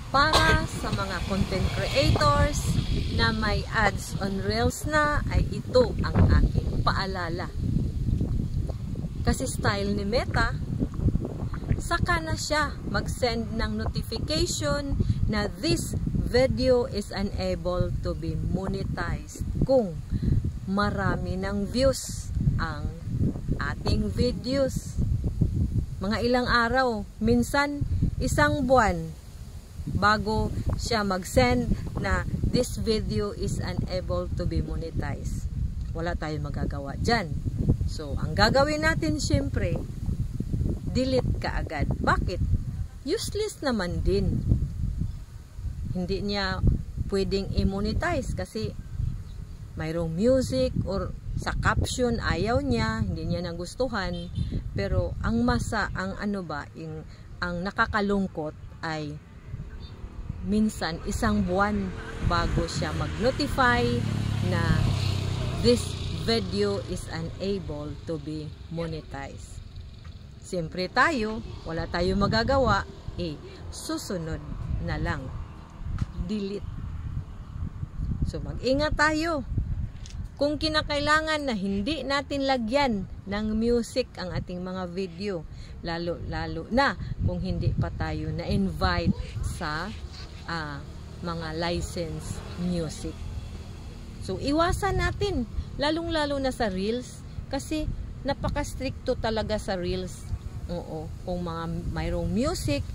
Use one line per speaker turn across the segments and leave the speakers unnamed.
Para sa mga content creators na may ads on Reels na, ay ito ang aking paalala. Kasi style ni Meta, saka na siya mag-send ng notification na this video is unable to be monetized kung marami ng views ang ating videos. Mga ilang araw, minsan isang buwan bago siya mag-send na this video is unable to be monetized. Wala tayong magagawa dyan. So, ang gagawin natin syempre, delete ka agad. Bakit? Useless naman din. Hindi niya pwedeng i-monetize kasi mayroong music or sa caption ayaw niya, hindi niya nagustuhan. Pero ang ang nakakalungkot ay minsan isang buwan bago siya mag-notify na this video is unable to be monetized. Siyempre tayo, wala tayong magagawa, susunod na lang. Delete. So mag-ingat tayo. Kung kinakailangan na hindi natin lagyan ng music ang ating mga video, lalo na kung hindi pa tayo na-invite sa mga licensed music. So iwasan natin, lalong-lalo na sa Reels, kasi napaka-stricto talaga sa Reels. Oo, kung mayroong music,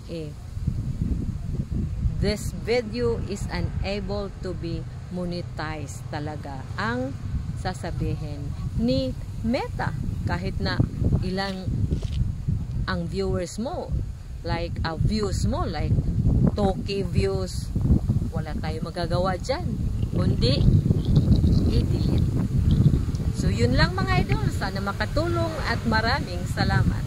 this video is unable to be monetized talaga ang sasabihin ni Meta. Kahit na ilang ang viewers mo, views mo, like 2K views, wala tayong magagawa dyan, kundi i-delete. So yun lang mga idol, sana makatulong at maraming salamat.